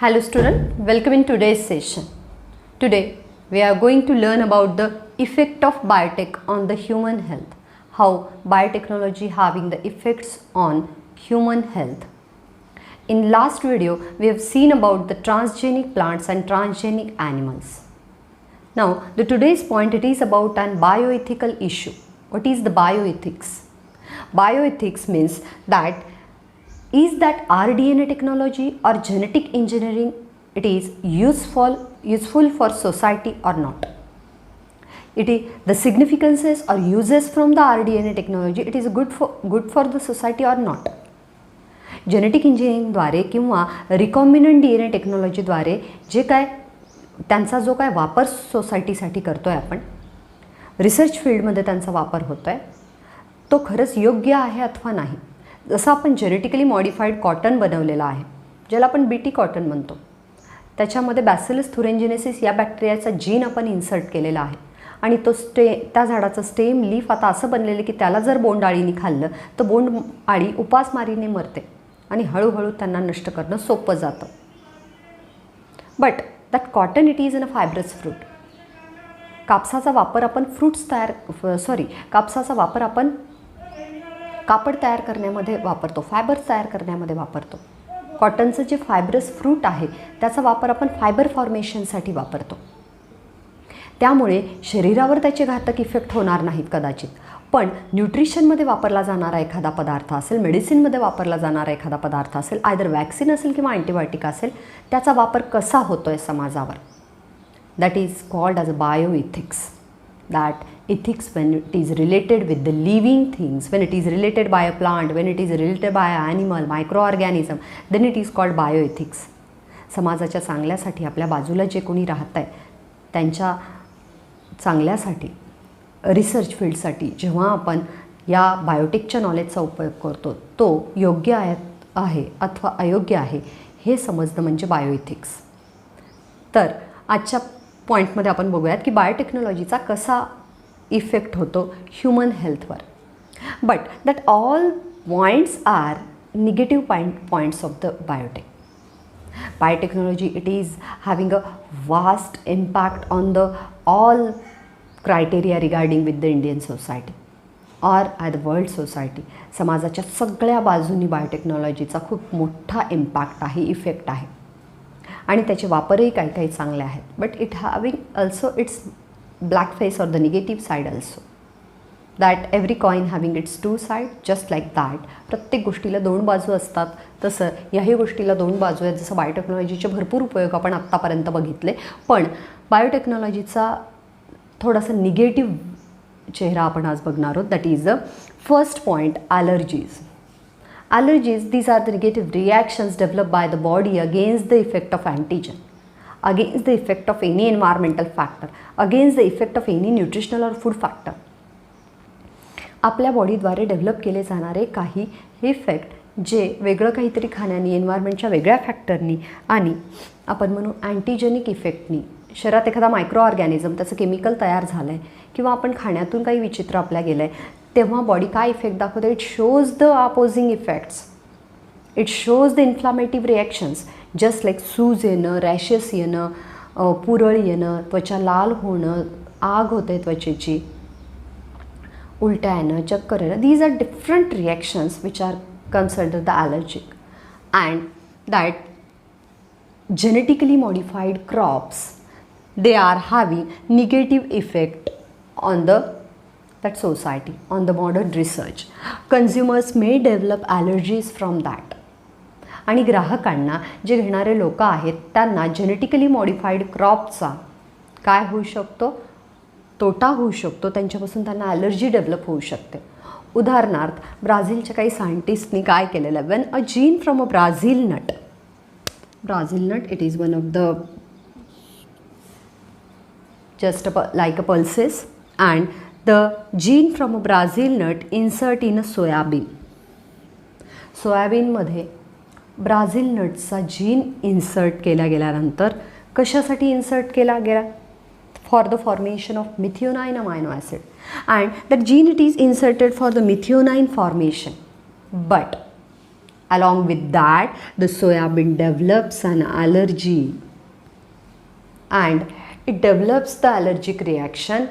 Hello student, welcome in today's session. Today we are going to learn about the effect of biotech on the human health. How biotechnology having the effects on human health. In last video we have seen about the transgenic plants and transgenic animals. Now the today's point it is about an bioethical issue. What is the bioethics? Bioethics means that is that rDNA technology or genetic engineering it is useful for society or not? It is the significances or uses from the rDNA technology it is good for the society or not? Genetic इंजिनिअरिंगद्वारे किंवा recombinant DNA टेक्नॉलॉजीद्वारे जे काय त्यांचा जो काय वापर सोसायटीसाठी करतो आहे आपण रिसर्च फील्डमध्ये त्यांचा वापर होतो आहे तो खरंच योग्य आहे अथवा नाही. जसं आपण जेनेटिकली मॉडिफाईड कॉटन बनवलेला आहे ज्याला आपण बीटी कॉटन म्हणतो त्याच्यामध्ये बॅसिलस थुरेंजिनेसिस या बॅक्टेरियाचा जीन आपण इन्सर्ट केलेला आहे आणि तो त्या झाडाचं स्टेम लीफ आता असं बनलेलं की त्याला जर बोंडआळीने खाल्लं तर बोंडआळी उपासमारीने मरते आणि हळूहळू त्यांना नष्ट करणं सोपं जातं. But that cotton it is in a fibrous fruit. कापसाचा वापर आपण कापसाचा वापर आपण कापड तयार करण्यामध्ये वापरतो, फायबर्स तयार करण्यामध्ये वापरतो. कॉटनचं जे फायब्रस फ्रूट आहे त्याचा वापर आपण फायबर फॉर्मेशनसाठी वापरतो. त्यामुळे शरीरावर त्याचे घातक इफेक्ट होणार नाहीत कदाचित, पण न्यूट्रिशनमध्ये वापरला जाणारा एखादा पदार्थ असेल, मेडिसिनमध्ये वापरला जाणारा एखादा पदार्थ असेल, आयदर वॅक्सिन असेल किंवा अँटीबायोटिक असेल, त्याचा वापर कसा होतो आहे समाजावर, that is called as a bioethics. That ethics when it is related with the living things, when it is related by a plant, when it is related by an animal, microorganism, then it is called bioethics. समाजाच्या चांगल्यासाठी आपल्या बाजूला जे कोणी राहत आहे त्यांच्या चांगल्यासाठी रिसर्च फील्डसाठी जेव्हा आपण या बायोटेकच्या नॉलेजचा उपयोग करतो तो योग्य आहे अथवा अयोग्य आहे हे समजणं म्हणजे बायोइथिक्स. तर आजच्या पॉईंटमध्ये आपण बघूयात की बायोटेक्नॉलॉजीचा कसा इफेक्ट होतो ह्युमन हेल्थवर. But that all points are negative points of the biotech. Biotechnology it is having a vast impact on the all criteria regarding with the Indian society or at the world society. समाजाच्या सगळ्या बाजूंनी बायोटेक्नॉलॉजीचा खूप मोठा impact आहे, effect आहे आणि त्याचे वापरही काही काही चांगले आहेत. But it having also its black face or the negative side also. That every coin having its two side just like that. प्रत्येक गोष्टीला दोन बाजू असतात तसं याही गोष्टीला दोन बाजू आहेत. जसं बायोटेक्नॉलॉजीचे भरपूर उपयोग आपण आत्तापर्यंत बघितले, पण बायोटेक्नॉलॉजीचा थोडासा निगेटिव्ह चेहरा आपण आज बघणार आहोत. That is the first point, allergies. Allergies, these are the negative reactions developed by the body against the effect of antigen, against the effect of any environmental factor, against the effect of any nutritional or food factor. आपल्या बॉडीद्वारे develop केले जाणारे काही effect जे वेगळं काहीतरी खाण्यानी, एन्व्हायरमेंटच्या वेगळ्या फॅक्टरनी आणि आपण म्हणू अँटीजेनिक इफेक्टनी, शरीरात एखादा मायक्रो ऑर्गॅनिझम त्याचं केमिकल तयार झालं आहे किंवा आपण खाण्यातून काही विचित्र आपल्या गेलं आहे तेव्हा बॉडी काय इफेक्ट दाखवते. It shows the opposing effects, it shows the inflammative reactions just like सूज येणं, रॅशेस येणं, पुरळ येणं, त्वचा लाल होणं, आग होते त्वचेची, उलट्या येणं, चक्कर येणं. These are different reactions which are considered the allergic. And that genetically modified crops they are having negative effect on that society, on the modern research. Consumers may develop allergies from that. आणि ग्राहकांना जे घेणारे लोक आहेत त्यांना genetically modified क्रॉपचा काय होऊ शकतो, तोटा होऊ शकतो, त्यांच्यापासून त्यांना ॲलर्जी डेव्हलप होऊ शकते. उदाहरणार्थ ब्राझीलच्या काही सायंटिस्टनी काय केलेलं आहे, when a gene from a Brazil nut it is one of the just like a pulses, and the gene from a Brazil nut insert in a soybean. सोयाबीनमध्ये ब्राझील नटचा जीन इन्सर्ट केला गेल्यानंतर कशासाठी इन्सर्ट केला गेला, for the formation of methionine amino acid. And that gene it is inserted for the methionine formation. But Along with that, the soybean develops an allergy, and it develops the allergic reaction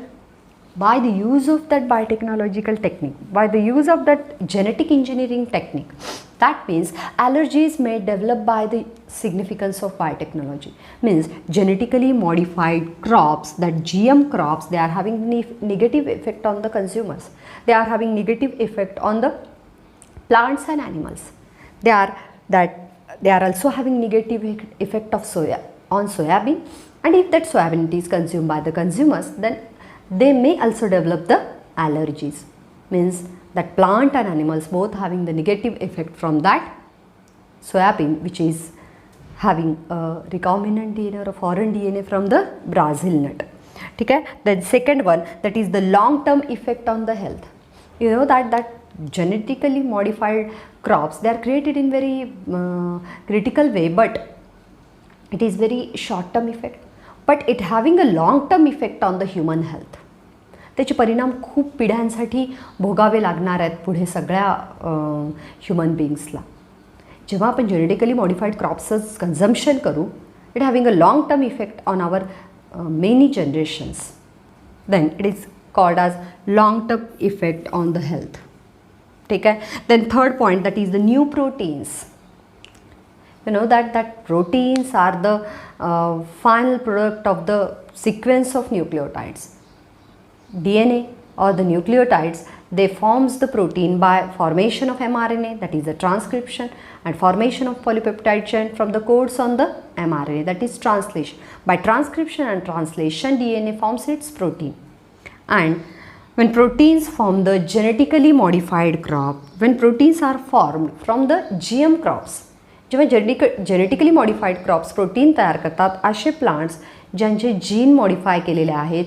by the use of that biotechnological technique, by the use of that genetic engineering technique. That means allergies may develop by the significance of biotechnology. Means genetically modified crops, that GM crops, they are having negative effect on the consumers. They are having negative effect on the plants and animals. They are also having negative effect of on soybean, and if that soybean is consumed by the consumers, then they may also develop the allergies. Means that plant and animals both having the negative effect from that soybean, which is having a recombinant DNA or a foreign DNA from the Brazil nut. Okay? Then second one, that is the long term effect on the health. You know that genetically modified crops, they are created in very critical way, but it is very short term effect, but it having a long term effect on the human health. त्याचे परिणाम खूप पिढ्यांसाठी भोगावे लागणार आहेत पुढे सगळ्या human बिंग्सला. जेव्हा आपण जेनेटिकली मॉडिफाईड क्रॉप्सच कन्झम्पशन करू, it having a long term effect on our many generations, then it is called as long term effect on the health. ठीक आहे. Then third point, that is the new proteins. You know that proteins are the final product of the sequence of nucleotides. DNA or the nucleotides, they forms the protein by formation of mRNA, that is the transcription, and formation of polypeptide chain from the codes on the mRNA, that is translation. By transcription and translation, DNA forms its protein. And when proteins form the genetically modified crop, when proteins are formed from the GM crops, जेव्हा genetically modified crops protein तयार करतात, असे plants ज्यांचे gene modify केलेले आहेत,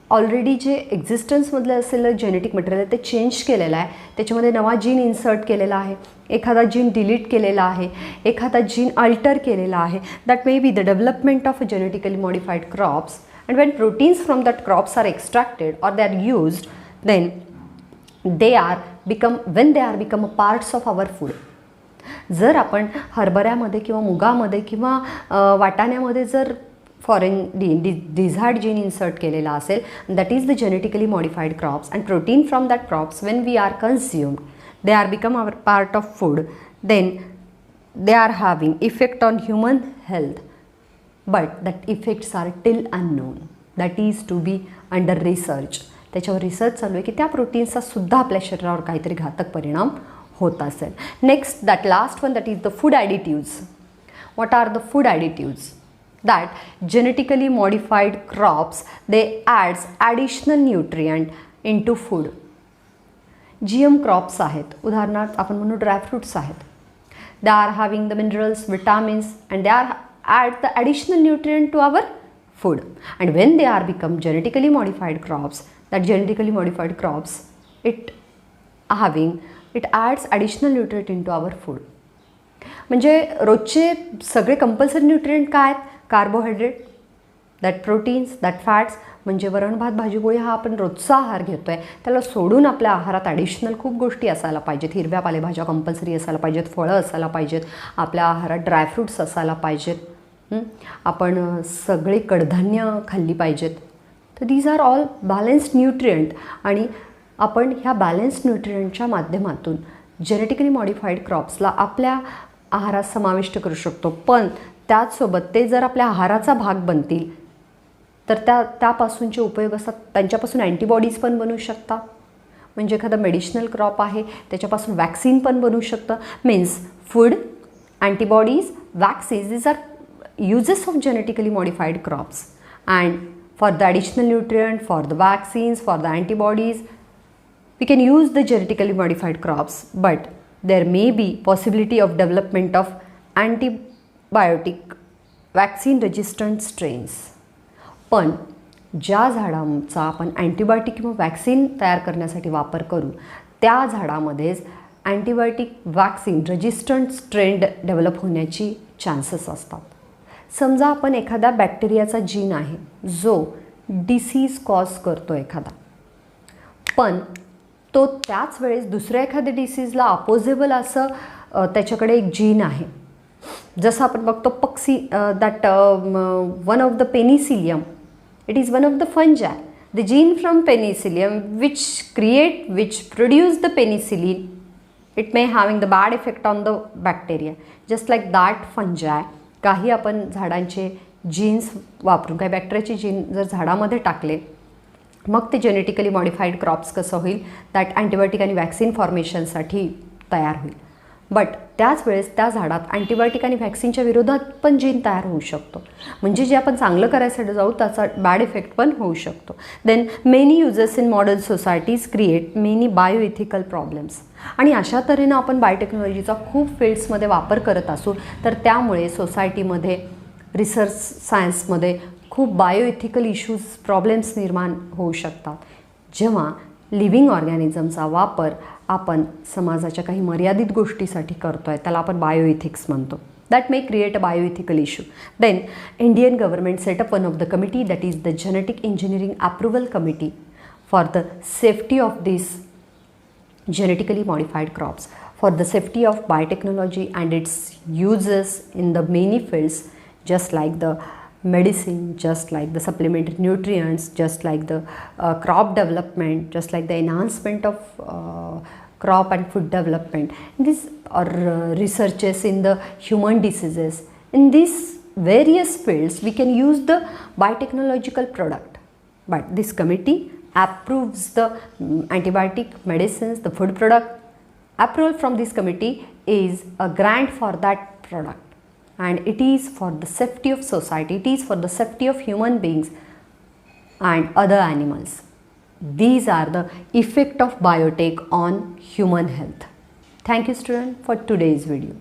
already जे एक्झिस्टन्समधलं असलेलं genetic material आहे ते चेंज केलेलं आहे, त्याच्यामध्ये नवा जीन इन्सर्ट केलेला आहे, एखादा जीन डिलीट केलेला आहे, एखादा जीन अल्टर केलेला आहे. That may be the development of genetically modified crops. And when proteins from that crops are extracted or they are used, then they are become a parts of our food. जर आपण हरभऱ्यामध्ये किंवा मुगामध्ये किंवा वाटाण्यामध्ये जर foreign डिझार्ड gene insert केलेला असेल, that is the genetically modified crops, and protein from that crops when we are consumed, they are become our part of food, then they are having effect on human health, but that effects are till unknown. That is to be under research. त्याच्यावर research चालू आहे की त्या प्रोटीन्सचा सुद्धा आपल्या शरीरावर काहीतरी घातक परिणाम होत असेल. Next, that last one, that is the food additives. What are the food additives? That genetically modified crops they adds additional nutrient into food. GM crops आहेत, उदाहरणार्थ आपण म्हणू ड्रायफ्रूट्स आहेत, they are having the minerals, vitamins, and they are add the additional nutrient to our food. And when they are become genetically modified crops, that genetically modified crops, it adds additional nutrient into our food. म्हणजे रोजचे सगळे compulsory nutrient काय आहेत? Carbohydrate, that proteins, that fats. म्हणजे वरण भात भाजी पोळी हा आपण रोजचा आहार घेतो आहे, त्याला सोडून आपल्या आहारात ॲडिशनल खूप गोष्टी असायला पाहिजेत. हिरव्या पालेभाज्या कंपल्सरी असायला पाहिजेत, फळं असायला पाहिजेत, आपल्या आहारात ड्रायफ्रूट्स असायला पाहिजेत, आपण सगळे कडधान्य खाल्ली पाहिजेत. तर these are all balanced nutrient, आणि आपण ह्या बॅलन्स्ड न्यूट्रिएंटच्या माध्यमातून जेनेटिकली मॉडिफाईड क्रॉप्सला आपल्या आहारात समाविष्ट करू शकतो. पण त्याचसोबत ते जर आपल्या आहाराचा भाग बनतील तर त्यापासूनचे उपयोग असतात. त्यांच्यापासून अँटीबॉडीज पण बनू शकतात. म्हणजे एखादा मेडिसिनल क्रॉप आहे त्याच्यापासून वॅक्सिन पण बनू शकतं. Means food, antibodies, vaccines, these are uses of genetically modified crops. And for the additional nutrient, for the vaccines, for the antibodies, we can use the genetically modified crops, but there may be possibility of development of antibiotic vaccine resistant strains. पण ज्या झाडांचा आपण antibiotic किंवा vaccine तयार करण्यासाठी वापर करू त्या झाडामध्येच antibiotic vaccine resistant strain develop होण्याची चान्सेस असतात. समजा आपण एखादा बॅक्टेरियाचा जीन आहे जो डिसीज कॉज करतो एखादा, पण तो त्याच वेळेस दुसऱ्या एखाद्या डिसीजला अपोजेबल असं त्याच्याकडे एक जीन आहे. जसं आपण बघतो पक्सी that one of the penicillium, it is one of the fungi. The gene from penicillium which produce the penicillin, it may having the bad effect on the bacteria. Just like that fungi, काही आपण झाडांचे jeans वापरून, काही बॅक्टेरियाचे gene जर झाडामध्ये टाकले, मग ते जेनेटिकली मॉडिफाईड क्रॉप्स कसं होईल, दॅट अँटीबायोटिक आणि वॅक्सिन फॉर्मेशनसाठी तयार होईल. बट त्याच वेळेस त्या झाडात अँटीबायोटिक आणि व्हॅक्सिनच्या विरोधात पण जीन तयार होऊ शकतो. म्हणजे जे आपण चांगलं करायसाठी जाऊ त्याचा बॅड इफेक्ट पण होऊ शकतो. Then many users in modern societies create many bioethical problems. आणि अशा तऱ्हेनं आपण बायोटेक्नॉलॉजीचा खूप फील्ड्समध्ये वापर करत असू तर त्यामुळे सोसायटीमध्ये रिसर्च सायन्समध्ये खूप बायोइथिकल इश्यूज प्रॉब्लेम्स निर्माण होऊ शकतात. जेव्हा लिव्हिंग ऑर्गॅनिझमचा वापर आपण समाजाच्या काही मर्यादित गोष्टीसाठी करतो आहे त्याला आपण बायोइथिक्स म्हणतो. That may create a bioethical issue. Then Indian government set up one of the committee that is the genetic engineering approval committee for the safety of this genetically modified crops, for the safety of biotechnology and its uses in the many fields, just like the medicine, just like the supplementary nutrients, just like the crop development, just like the enhancement of crop and food development. These are researches in the human diseases. In these various fields, we can use the biotechnological product. But this committee approves the antibiotic medicines, the food product. Approval from this committee is a grant for that product, and it is for the safety of society, it is for the safety of human beings and other animals. These are the effect of biotech on human health. Thank you student for today's video.